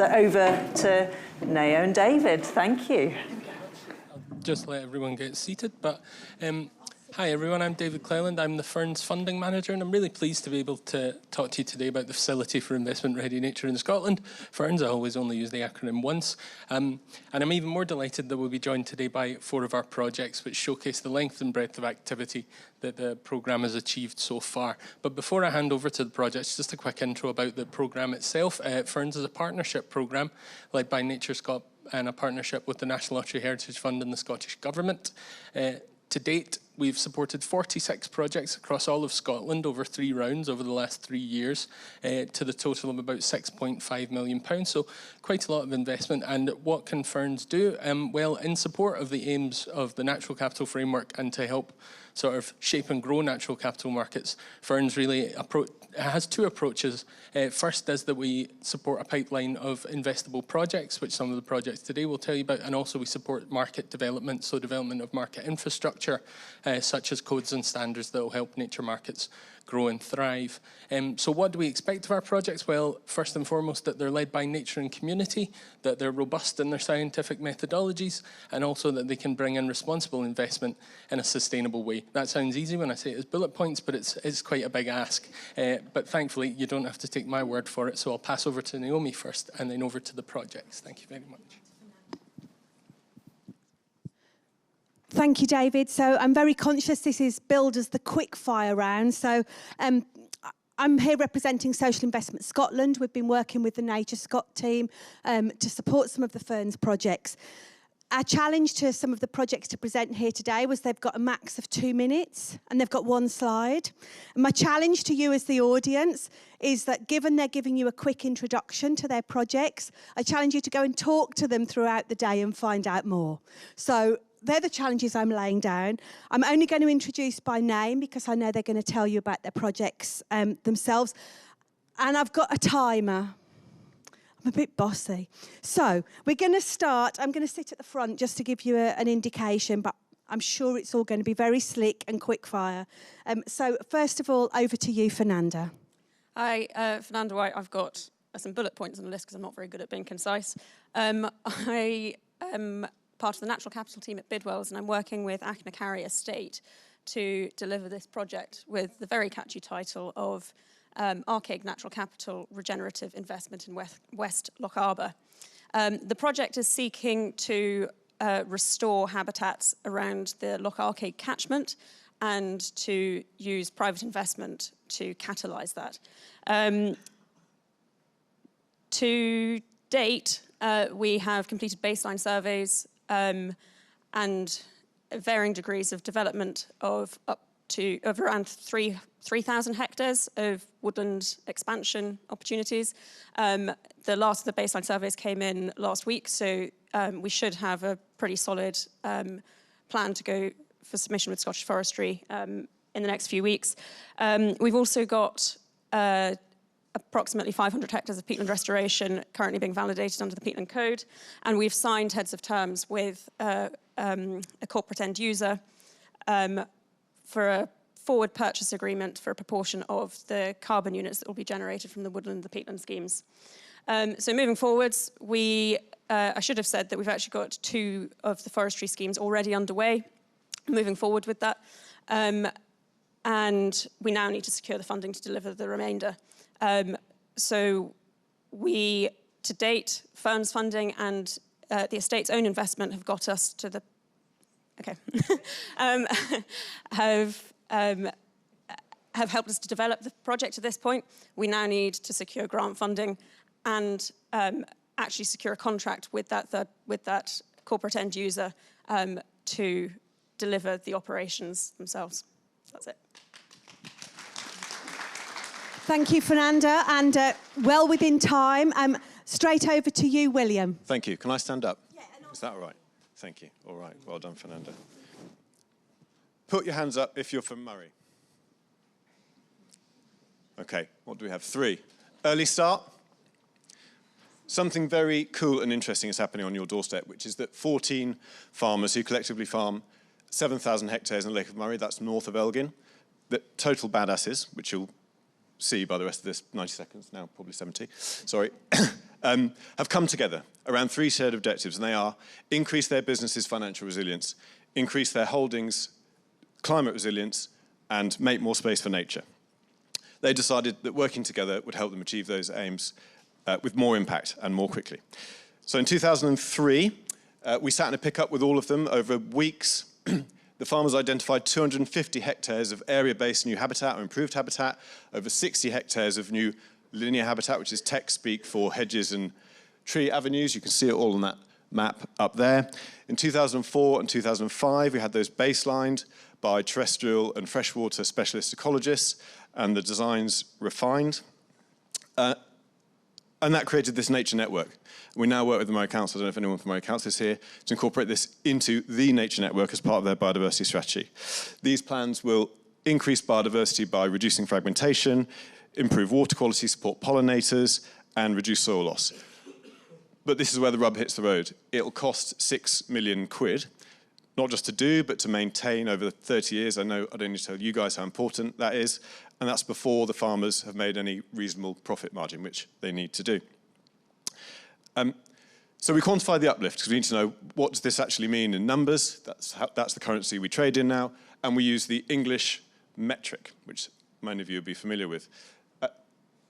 So over to Nao and David. Thank you. I'll just let everyone get seated. But hi, everyone. I'm David Clelland. I'm the FIRNS funding manager, and I'm really pleased to be able to talk to you today about the Facility for Investment-Ready Nature in Scotland. FIRNS, I always only use the acronym once. And I'm even more delighted that we'll be joined today by 4 of our projects, which showcase the length and breadth of activity that the programme has achieved so far. But before I hand over to the projects, just a quick intro about the programme itself. FIRNS is a partnership programme led by NatureScot and a partnership with the National Lottery Heritage Fund and the Scottish Government. To date, we've supported 46 projects across all of Scotland over 3 rounds over the last 3 years, to the total of about £6.5 million. So quite a lot of investment. And what can FIRNS do? Well, in support of the aims of the Natural Capital Framework and to help sort of shape and grow natural capital markets, FIRNS really has 2 approaches. First is that we support a pipeline of investable projects, which some of the projects today will tell you about, and also we support market development, so development of market infrastructure, such as codes and standards that will help nature markets grow and thrive. So what do we expect of our projects? Well, first and foremost, that they're led by nature and community, that they're robust in their scientific methodologies, and also that they can bring in responsible investment in a sustainable way. That sounds easy when I say it as bullet points, but it's quite a big ask. But thankfully, you don't have to take my word for it, so I'll pass over to Naomi first, and then over to the projects. Thank you very much. Thank you, David. So I'm very conscious this is billed as the quickfire round. So I'm here representing Social Investment Scotland. We've been working with the NatureScot team to support some of the FIRNS projects. Our challenge to some of the projects to present here today was they've got a max of 2 minutes and they've got 1 slide. And my challenge to you as the audience is that given they're giving you a quick introduction to their projects, I challenge you to go and talk to them throughout the day and find out more. So they're the challenges I'm laying down. I'm only going to introduce by name because I know they're going to tell you about their projects themselves. And I've got a timer. I'm a bit bossy. So we're going to start. I'm going to sit at the front just to give you an indication, but I'm sure it's all going to be very slick and quick fire. So first of all, over to you, Fernanda. Hi, Fernanda White. I've got some bullet points on the list because I'm not very good at being concise. I am part of the natural capital team at Bidwells, and I'm working with Arkaig Estate to deliver this project with the very catchy title of Arkaig Natural Capital Regenerative Investment in West Lochaber. The project is seeking to restore habitats around the Loch Arkaig catchment and to use private investment to catalyse that. To date, we have completed baseline surveys and varying degrees of development of around 3,000 hectares of woodland expansion opportunities. The last of the baseline surveys came in last week, so we should have a pretty solid plan to go for submission with Scottish Forestry in the next few weeks. We've also got approximately 500 hectares of peatland restoration currently being validated under the Peatland Code, and we've signed heads of terms with a corporate end user for a forward purchase agreement for a proportion of the carbon units that will be generated from the woodland and the peatland schemes. So moving forwards, I should have said that we've actually got 2 of the forestry schemes already underway, moving forward with that. And we now need to secure the funding to deliver the remainder. So we, to date, FIRNS funding and the estate's own investment have got us to the, have helped us to develop the project to this point. We now need to secure grant funding and actually secure a contract with that corporate end user to deliver the operations themselves. That's it. Thank you, Fernanda, and well within time. Straight over to you, William. Thank you. Can I stand up? Yeah. Is that all right? Thank you. All right. Well done, Fernanda. Put your hands up if you're from Moray. Okay. What do we have? 3. Early start. Something very cool and interesting is happening on your doorstep, which is that 14 farmers who collectively farm 7,000 hectares in the Lake of Moray, that's north of Elgin, that total badasses, which you'll see by the rest of this 90 seconds, now probably 70, sorry, have come together around 3 shared objectives, and they are increase their business's financial resilience, increase their holdings' climate resilience, and make more space for nature. They decided that working together would help them achieve those aims with more impact and more quickly. So in 2003, we sat in a pickup with all of them over weeks. The farmers identified 250 hectares of area-based new habitat or improved habitat, over 60 hectares of new linear habitat, which is tech speak for hedges and tree avenues. You can see it all on that map up there. In 2004 and 2005, we had those baselined by terrestrial and freshwater specialist ecologists, and the designs refined. And that created this nature network. We now work with the Moray Council, I don't know if anyone from Moray Council is here, to incorporate this into the nature network as part of their biodiversity strategy. These plans will increase biodiversity by reducing fragmentation, improve water quality, support pollinators, and reduce soil loss. But this is where the rubber hits the road. It'll cost £6 million, not just to do, but to maintain over 30 years. I know I don't need to tell you guys how important that is, and that's before the farmers have made any reasonable profit margin, which they need to do. So we quantify the uplift, because we need to know what does this actually mean in numbers. That's the currency we trade in now, and we use the English metric, which many of you will be familiar with.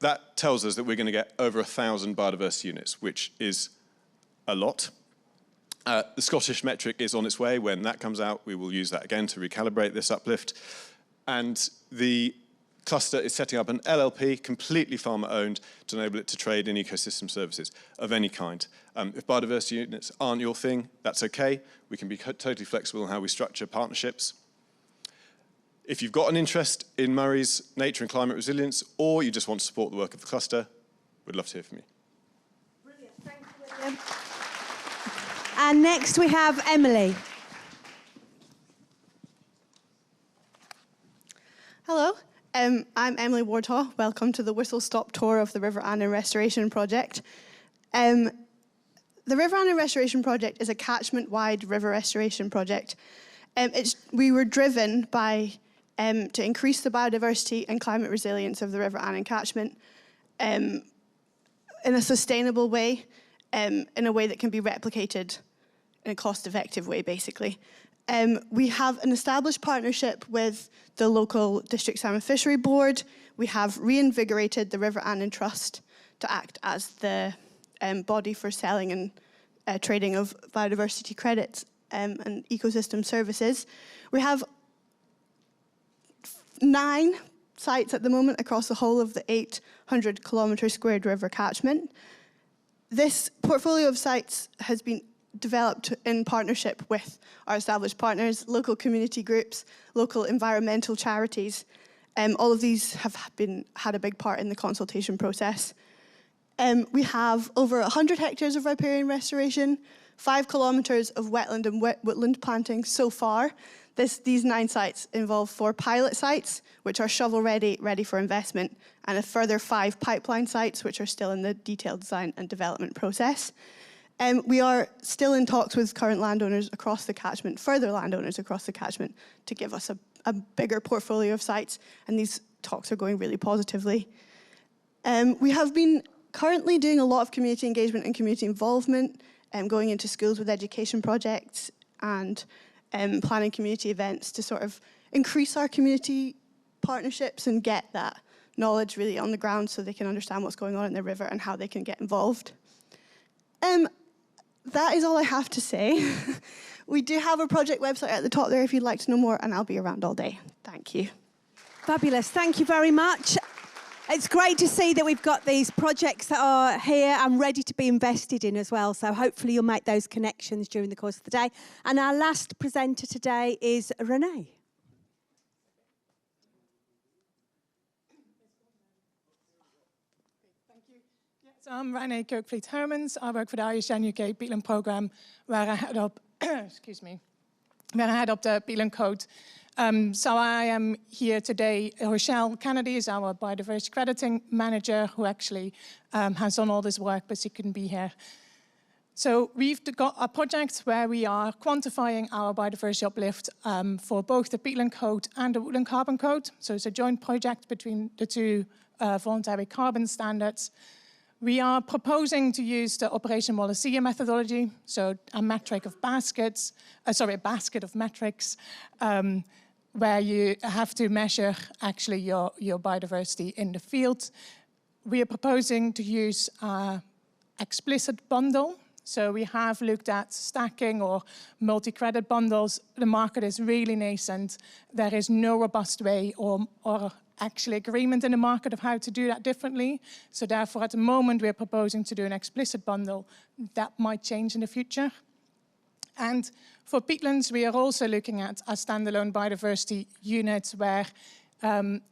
That tells us that we're going to get over 1,000 biodiversity units, which is a lot. The Scottish metric is on its way. When that comes out, we will use that again to recalibrate this uplift. And the cluster is setting up an LLP, completely farmer-owned, to enable it to trade in ecosystem services of any kind. If biodiversity units aren't your thing, that's okay. We can be totally flexible in how we structure partnerships. If you've got an interest in Murray's nature and climate resilience, or you just want to support the work of the cluster, we'd love to hear from you. Brilliant. Thank you, William. And next we have Emilie. Hello, I'm Emilie Wardhaugh. Welcome to the whistle-stop tour of the River Annan Restoration Project. The River Annan Restoration Project is a catchment-wide river restoration project. We were driven by to increase the biodiversity and climate resilience of the River Annan catchment in a sustainable way, in a way that can be replicated in a cost-effective way, basically. We have an established partnership with the local District Salmon Fishery Board. We have reinvigorated the River Annan Trust to act as the body for selling and trading of biodiversity credits and ecosystem services. We have 9 sites at the moment across the whole of the 800 kilometre squared river catchment. This portfolio of sites has been developed in partnership with our established partners, local community groups, local environmental charities. All of these have had a big part in the consultation process. We have over 100 hectares of riparian restoration, 5 kilometres of wetland and woodland planting so far. These 9 sites involve 4 pilot sites, which are shovel-ready, ready for investment, and a further 5 pipeline sites, which are still in the detailed design and development process. We are still in talks with current landowners across the catchment, further landowners across the catchment, to give us a bigger portfolio of sites, and these talks are going really positively. We have been currently doing a lot of community engagement and community involvement, going into schools with education projects and planning community events to sort of increase our community partnerships and get that knowledge really on the ground so they can understand what's going on in the river and how they can get involved. That is all I have to say. We do have a project website at the top there if you'd like to know more, and I'll be around all day. Thank you. Fabulous. Thank you very much. It's great to see that we've got these projects that are here and ready to be invested in as well. So hopefully you'll make those connections during the course of the day. And our last presenter today is Renée. I'm Renée Kerkvliet-Hermans. I work for the IUCN UK Peatland programme, where I head up, excuse me, where I head up the Peatland Code. So I am here today. Rochelle Kennedy is our biodiversity crediting manager, who actually has done all this work, but she couldn't be here. So we've got a project where we are quantifying our biodiversity uplift for both the Peatland Code and the Woodland Carbon Code. So it's a joint project between the two voluntary carbon standards. We are proposing to use the Operation Wallacea methodology, so a basket of metrics, where you have to measure actually your biodiversity in the field. We are proposing to use an explicit bundle. So we have looked at stacking or multi-credit bundles. The market is really nascent. There is no robust way or actually agreement in the market of how to do that differently. So therefore, at the moment, we're proposing to do an explicit bundle. That might change in the future. And for peatlands, we are also looking at a standalone biodiversity unit where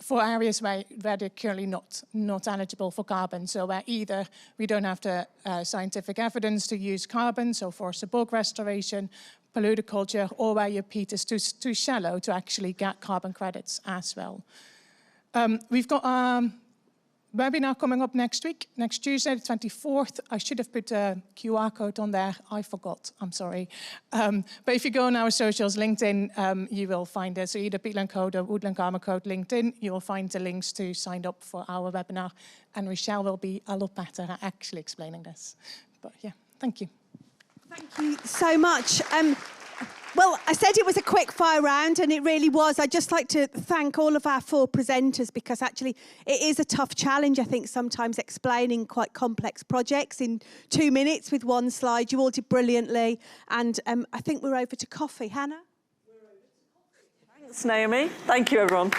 for areas where they're currently not eligible for carbon. So where either we don't have the scientific evidence to use carbon, so for bog restoration, polluter or where your peat is too shallow to actually get carbon credits as well. We've got a webinar coming up next week, next Tuesday, the 24th. I should have put a QR code on there. I forgot, I'm sorry. But if you go on our socials, LinkedIn, you will find it. So either Peatland Code or Woodland Karma Code LinkedIn, you will find the links to sign up for our webinar. And Rochelle will be a lot better at actually explaining this. But yeah, thank you. Thank you so much. Well, I said it was a quick fire round, and it really was. I'd just like to thank all of our 4 presenters, because actually it is a tough challenge, I think, sometimes explaining quite complex projects in 2 minutes with one slide. You all did brilliantly. And I think we're over to coffee. Hannah? Thanks, Naomi. Thank you, everyone.